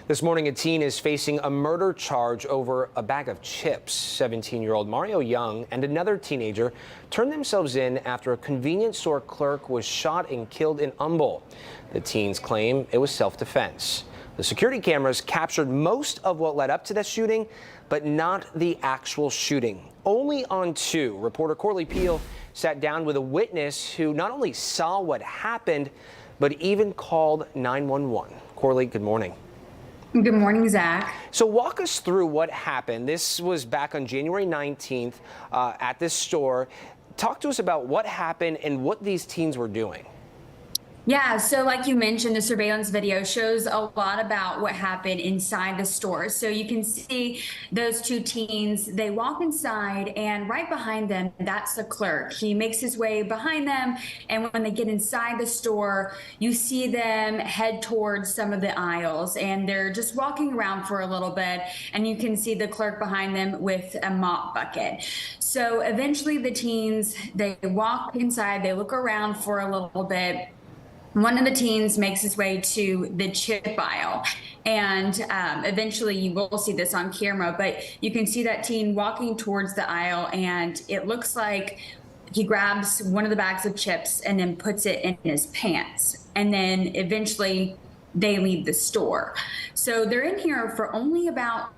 This morning, a teen is facing a murder charge over a bag of chips. 17-year-old Mario Young and another teenager turned themselves in after a convenience store clerk was shot and killed in Humble. The teens claim it was self-defense. The security cameras captured most of what led up to the shooting, but not the actual shooting. Only on two. Reporter Corley Peel sat down with a witness who not only saw what happened, but even called 911. Corley, good morning. Good morning, Zach. So walk us through what happened. This was back on January 19th at this store. Talk to us about what happened and what these teens were doing. Yeah, so like you mentioned, the surveillance video shows a lot about what happened inside the store. So you can see those two teens, they walk inside, and right behind them, that's the clerk. He makes his way behind them, and when they get inside the store, you see them head towards some of the aisles, and they're just walking around for a little bit, and you can see the clerk behind them with a mop bucket. So eventually the teens, they walk inside, they look around for a little bit. One of the teens makes his way to the chip aisle, and eventually you will see this on camera, but you can see that teen walking towards the aisle, and it looks like he grabs one of the bags of chips and then puts it in his pants, and then eventually they leave the store. So they're in here for only about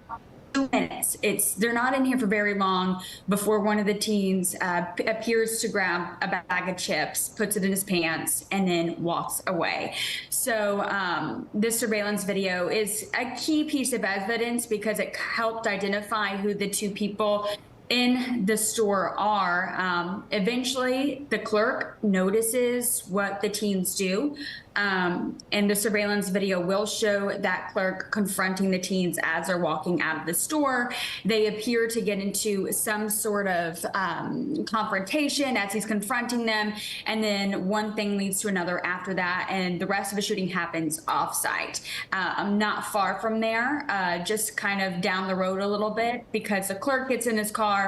2 minutes. They're not in here for very long before one of the teens appears to grab a bag of chips, puts it in his pants, and then walks away. So this surveillance video is a key piece of evidence because it helped identify who the two people in the store are. Eventually, the clerk notices what the teens do, and the surveillance video will show that clerk confronting the teens as they're walking out of the store. They appear to get into some sort of confrontation as he's confronting them, and then one thing leads to another after that, and the rest of the shooting happens off-site. Not far from there, just kind of down the road a little bit, because the clerk gets in his car,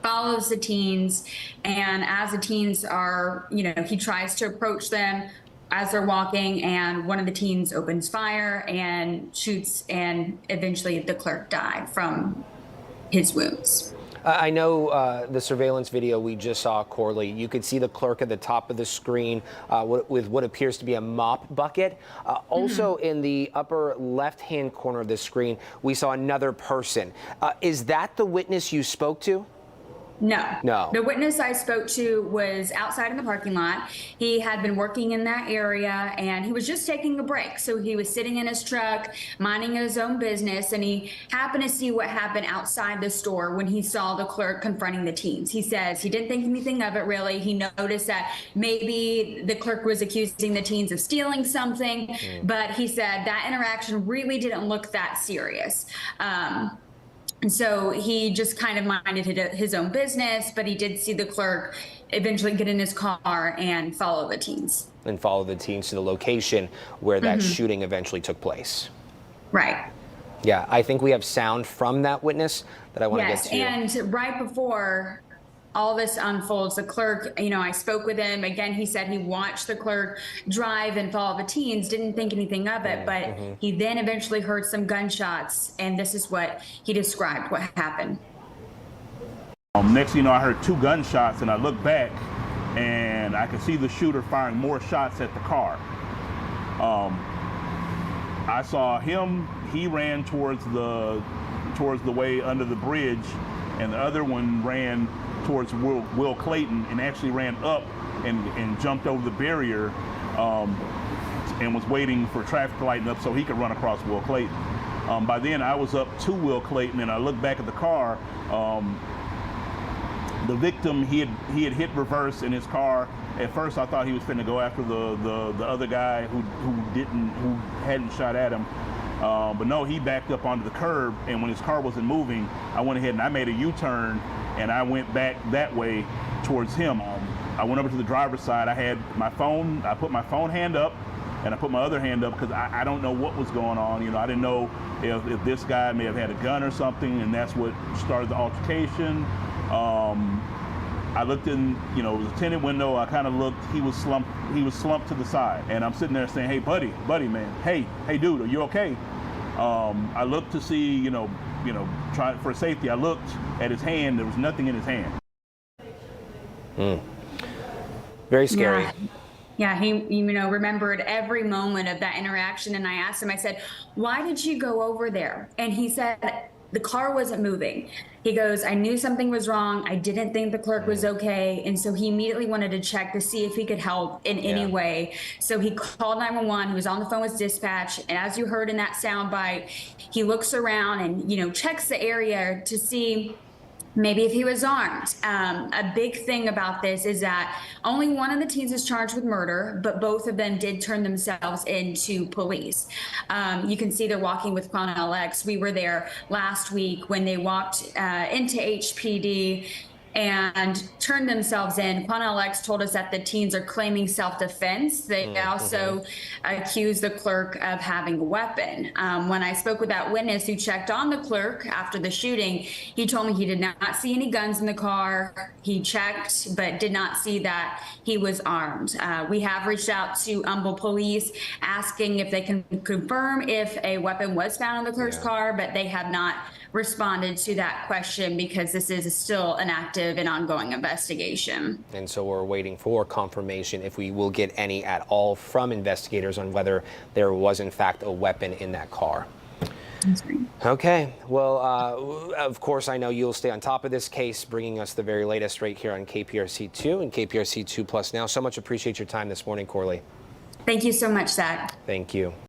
follows the teens, and as the teens are, he tries to approach them as they're walking, and one of the teens opens fire and shoots, and eventually the clerk died from his wounds. I know the surveillance video we just saw, Corley, you could see the clerk at the top of the screen with what appears to be a mop bucket. Also in the upper left-hand corner of the screen, we saw another person. Is that the witness you spoke to? No. The witness I spoke to was outside in the parking lot. He had been working in that area, and he was just taking a break. So he was sitting in his truck, minding his own business, and he happened to see what happened outside the store when he saw the clerk confronting the teens. He says he didn't think anything of it, really. He noticed that maybe the clerk was accusing the teens of stealing something, but he said that interaction really didn't look that serious. And so he just kind of minded his own business, but he did see the clerk eventually get in his car and follow the teens. And follow the teens to the location where that shooting eventually took place. Right. Yeah, I think we have sound from that witness that I want to get to. Yes, and right before all this unfolds, the clerk, I spoke with him. Again, he said he watched the clerk drive and follow the teens, didn't think anything of it, but he then eventually heard some gunshots, and this is what he described what happened. Next thing you know, I heard 2 gunshots, and I looked back, and I could see the shooter firing more shots at the car. I saw him, he ran towards the way under the bridge, and the other one ran towards Will Clayton and actually ran up and jumped over the barrier and was waiting for traffic to lighten up so he could run across Will Clayton. By then I was up to Will Clayton, and I looked back at the car. The victim, he had hit reverse in his car. At first I thought he was finna go after the other guy who hadn't shot at him. But no, he backed up onto the curb, and when his car wasn't moving, I went ahead and I made a U-turn, and I went back that way towards him. I went over to the driver's side. I had my phone, I put my phone hand up, and I put my other hand up because I don't know what was going on. I didn't know if this guy may have had a gun or something, and that's what started the altercation. I looked in, it was a tinted window. I kind of looked. He was slumped to the side, and I'm sitting there saying, "Hey, buddy, man. Hey, dude, are you okay?" I looked to see, try for safety. I looked at his hand. There was nothing in his hand. Very scary. Yeah, he remembered every moment of that interaction. And I asked him, I said, why did you go over there? And he said, the car wasn't moving. He goes, I knew something was wrong. I didn't think the clerk was okay. And so he immediately wanted to check to see if he could help in any way. So he called 911. He was on the phone with dispatch. And as you heard in that soundbite, he looks around and, checks the area to see maybe if he was armed. A big thing about this is that only one of the teens is charged with murder, but both of them did turn themselves into police. You can see they're walking with Quanell X. We were there last week when they walked into HPD and turned themselves in. Quanell X told us that the teens are claiming self-defense. They also accused the clerk of having a weapon. When I spoke with that witness who checked on the clerk after the shooting, he told me he did not see any guns in the car. He checked, but did not see that he was armed. We have reached out to Humble Police asking if they can confirm if a weapon was found in the clerk's car, but they have not responded to that question because this is still an active and ongoing investigation. And so we're waiting for confirmation, if we will get any at all, from investigators on whether there was in fact a weapon in that car. That's right. Okay, well, of course, I know you'll stay on top of this case, bringing us the very latest right here on KPRC 2 and KPRC 2 Plus now. So much appreciate your time this morning, Corley. Thank you so much, Zach. Thank you.